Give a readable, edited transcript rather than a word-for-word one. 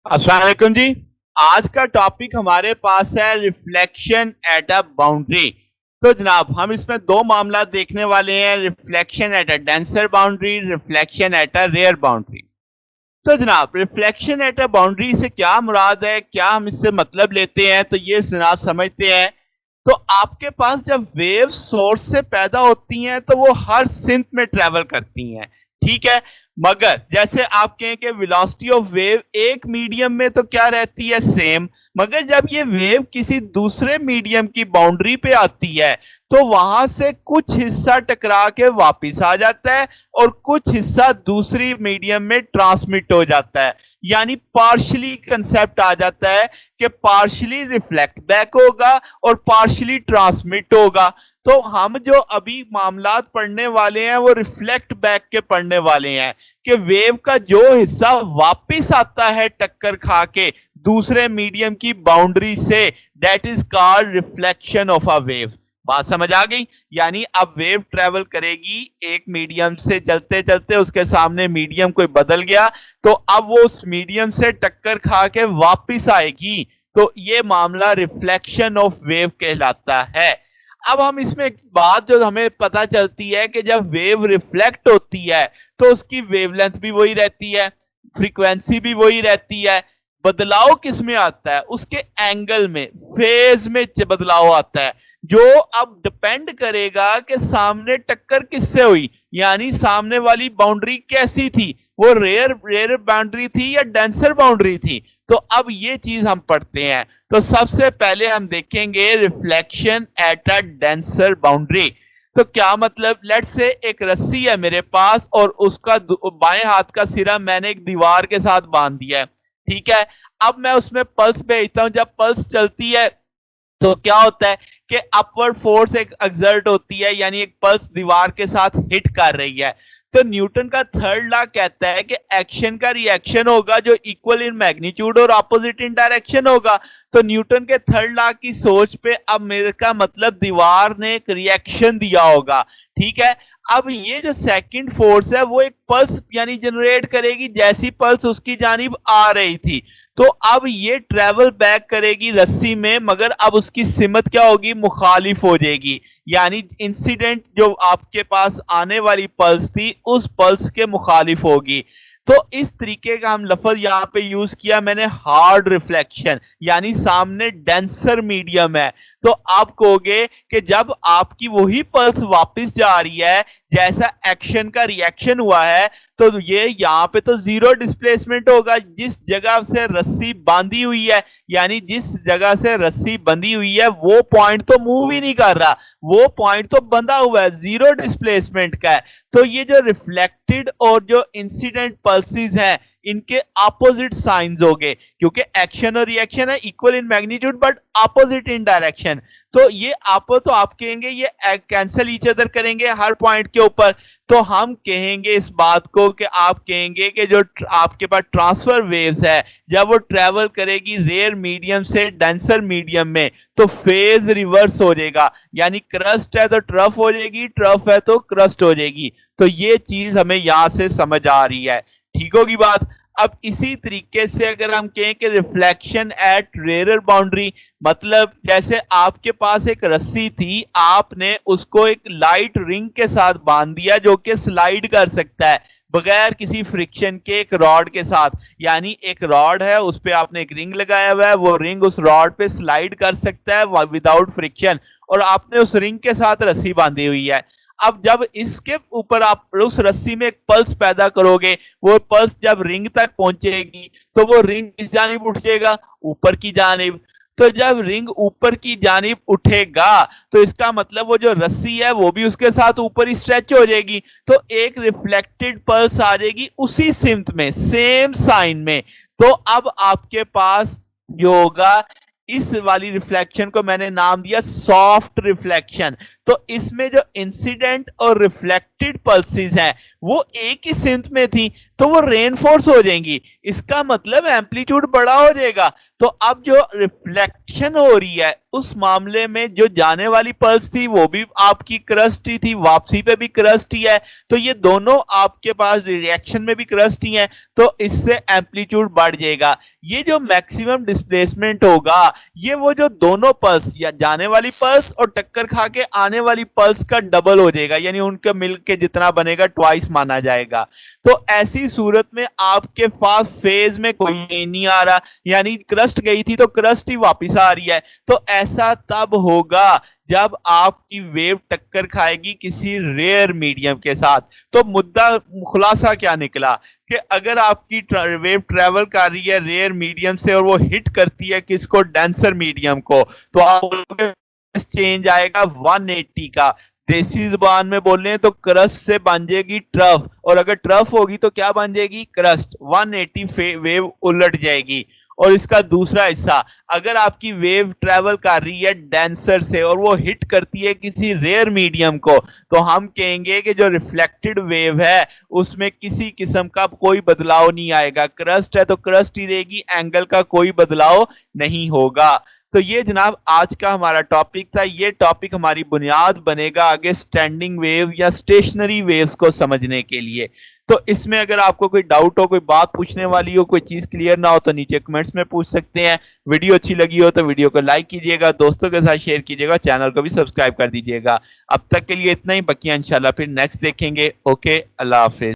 अस्सलाम वालेकुम जी। आज का टॉपिक हमारे पास है रिफ्लेक्शन एट अ बाउंड्री। तो जनाब हम इसमें दो मामला देखने वाले हैं, reflection at a denser boundary, reflection at a rare boundary. तो जनाब रिफ्लेक्शन एट अ बाउंड्री से क्या मुराद है, क्या हम इससे मतलब लेते हैं, तो ये जनाब समझते हैं। तो आपके पास जब वेव सोर्स से पैदा होती हैं तो वो हर सिंथ में ट्रेवल करती हैं, ठीक है। मगर जैसे आप कहें कि वेलोसिटी ऑफ वेव एक मीडियम में तो क्या रहती है, सेम। मगर जब ये वेव किसी दूसरे मीडियम की बाउंड्री पे आती है तो वहां से कुछ हिस्सा टकरा के वापस आ जाता है और कुछ हिस्सा दूसरी मीडियम में ट्रांसमिट हो जाता है। यानी पार्शली कंसेप्ट आ जाता है कि पार्शली रिफ्लेक्ट बैक होगा और पार्शली ट्रांसमिट होगा। तो हम जो अभी मामलात पढ़ने वाले हैं वो रिफ्लेक्ट बैक के पढ़ने वाले हैं कि वेव का जो हिस्सा वापस आता है टक्कर खा के दूसरे मीडियम की बाउंड्री से, that is called reflection of a wave. बात समझ आ गई? यानी अब वेव ट्रेवल करेगी एक मीडियम से, चलते चलते उसके सामने मीडियम कोई बदल गया तो अब वो उस मीडियम से टक्कर खा के वापस आएगी। तो ये मामला रिफ्लेक्शन ऑफ वेव कहलाता है। अब हम इसमें एक बात जो हमें पता चलती है कि जब वेव रिफ्लेक्ट होती है तो उसकी वेवलेंथ भी वही रहती है, फ्रीक्वेंसी भी वही रहती है। बदलाव किस में आता है? उसके एंगल में, फेज में बदलाव आता है, जो अब डिपेंड करेगा कि सामने टक्कर किससे हुई, यानी सामने वाली बाउंड्री कैसी थी, वो रेयर रेयर बाउंड्री थी या डेंसर बाउंड्री थी। तो अब ये चीज हम पढ़ते हैं। तो सबसे पहले हम देखेंगे reflection at a denser boundary. तो क्या मतलब, लेट से एक रस्सी है मेरे पास और उसका बाएं हाथ का सिरा मैंने एक दीवार के साथ बांध दिया है, ठीक है। अब मैं उसमें पल्स भेजता हूं, जब पल्स चलती है तो क्या होता है कि अपवर्ड फोर्स एक एक्सर्ट होती है, यानी एक पल्स दीवार के साथ हिट कर रही है। तो न्यूटन का थर्ड लॉ कहता है कि एक्शन का रिएक्शन होगा जो इक्वल इन मैग्नीट्यूड और ऑपोजिट इन डायरेक्शन होगा। तो न्यूटन के थर्ड लॉ की सोच पे अब मेरे का मतलब दीवार ने एक रिएक्शन दिया होगा, ठीक है। अब ये जो सेकंड फोर्स है वो एक पल्स यानी जनरेट करेगी, जैसी पल्स उसकी जानिब आ रही थी। तो अब ये ट्रेवल बैक करेगी रस्सी में, मगर अब उसकी सिमत क्या होगी, मुखालिफ हो जाएगी। यानी इंसिडेंट जो आपके पास आने वाली पल्स थी उस पल्स के मुखालिफ होगी। तो इस तरीके का हम लफ्ज यहां पे यूज किया मैंने, हार्ड रिफ्लेक्शन, यानी सामने डेंसर मीडियम है। तो आप कहोगे कि जब आपकी वही पल्स वापस जा रही है जैसा एक्शन का रिएक्शन हुआ है, तो ये यहाँ पे तो जीरो डिस्प्लेसमेंट होगा। जिस जगह से रस्सी बांधी हुई है, यानी जिस जगह से रस्सी बंधी हुई है वो पॉइंट तो मूव ही नहीं कर रहा, वो पॉइंट तो बंधा हुआ है, जीरो डिस्प्लेसमेंट का है। तो ये जो रिफ्लेक्टेड और जो इंसिडेंट पल्सेस हैं इनके ऑपोजिट साइंस हो गए, क्योंकि एक्शन और रिएक्शन है equal in magnitude but opposite in direction. तो ये आप तो आप कहेंगे ये कैंसिल ईच अदर करेंगे हर पॉइंट के ऊपर। तो हम कहेंगे इस बात को कि आप कहेंगे कि जो आपके पास ट्रांसफर वेव्स है जब वो ट्रेवल करेगी रेयर मीडियम से डेंसर मीडियम में तो फेज रिवर्स हो जाएगा, यानी क्रस्ट है तो ट्रफ हो जाएगी, ट्रफ है तो क्रस्ट हो जाएगी। तो ये चीज हमें यहां से समझ आ रही है, ठीक होगी बात। अब इसी तरीके से अगर हम कहें कि रिफ्लेक्शन एट रेयर बाउंड्री, मतलब जैसे आपके पास एक रस्सी थी, आपने उसको एक लाइट रिंग के साथ बांध दिया जो कि स्लाइड कर सकता है बगैर किसी फ्रिक्शन के, एक रॉड के साथ। यानी एक रॉड है उस पर आपने एक रिंग लगाया हुआ है, वो रिंग उस रॉड पे स्लाइड कर सकता है विदाउट फ्रिक्शन, और आपने उस रिंग के साथ रस्सी बांधी हुई है। अब जब इसके ऊपर आप उस रस्सी में एक पल्स पैदा करोगे, वो पल्स जब रिंग तक पहुंचेगी तो वो रिंग किस जानिब उठ जाएगा, ऊपर की जानिब। तो जब रिंग ऊपर की जानिब उठेगा तो इसका मतलब वो जो रस्सी है वो भी उसके साथ ऊपर ही स्ट्रेच हो जाएगी, तो एक रिफ्लेक्टेड पल्स आ जाएगी उसी सिमत में, सेम साइन में। तो अब आपके पास जो होगा, इस वाली रिफ्लेक्शन को मैंने नाम दिया सॉफ्ट रिफ्लेक्शन। तो इसमें जो इंसिडेंट और रिफ्लेक्ट रिफ्लेक्टेड पल्सेस हैं वो एक ही सिंथ में थी तो वो रेनफोर्स हो जाएंगी, इसका मतलब एम्पलीट्यूड बड़ा हो जाएगा। तो अब जो रिफ्लेक्शन हो रही है उस मामले में जो जाने वाली पल्स थी वो भी आपकी क्रस्ट ही थी, वापसी पे भी क्रस्ट ही है, तो ये दोनों आपके पास रिएक्शन में भी क्रस्ट ही है, तो इससे एम्पलीट्यूड बढ़ जाएगा। ये जो मैक्सिमम डिस्प्लेसमेंट होगा ये वो जो दोनों पल्स या जाने वाली पल्स और टक्कर खा के आने वाली पल्स का डबल हो जाएगा, यानी उनके मिलके जितना बनेगा ट्वाइस माना जाएगा। तो ऐसी सूरत में आपके पास फेज में कोई नहीं आ रहा, यानी क्रस्ट गई थी तो क्रस्ट ही वापस आ रही है। तो ऐसा तब होगा जब आपकी वेव टक्कर खाएगी किसी रेयर मीडियम के साथ। तो मुद्दा खुलासा क्या निकला कि अगर आपकी वेव ट्रेवल कर रही है रेयर मीडियम से और वो हिट करती है किसको, डेंसर मीडियम को, तो आप चेंज आएगा 180 का। देसी जुबान में बोल रहे हैं तो क्रस्ट से बन जाएगी ट्रफ, और अगर ट्रफ होगी तो क्या बन जाएगी, क्रस्ट। 180 वेव उलट जाएगी। और इसका दूसरा हिस्सा, अगर आपकी वेव ट्रेवल कर रही है डेंसर से और वो हिट करती है किसी रेयर मीडियम को, तो हम कहेंगे कि जो रिफ्लेक्टेड वेव है उसमें किसी किस्म का कोई बदलाव नहीं आएगा, क्रस्ट है तो क्रस्ट ही रहेगी, एंगल का कोई बदलाव नहीं होगा। तो ये जनाब आज का हमारा टॉपिक था। ये टॉपिक हमारी बुनियाद बनेगा आगे स्टैंडिंग वेव या स्टेशनरी वेव्स को समझने के लिए। तो इसमें अगर आपको कोई डाउट हो, कोई बात पूछने वाली हो, कोई चीज क्लियर ना हो तो नीचे कमेंट्स में पूछ सकते हैं। वीडियो अच्छी लगी हो तो वीडियो को लाइक कीजिएगा, दोस्तों के साथ शेयर कीजिएगा, चैनल को भी सब्सक्राइब कर दीजिएगा। अब तक के लिए इतना ही, बकिया इंशाल्लाह फिर नेक्स्ट देखेंगे। ओके, अल्लाह हाफिज।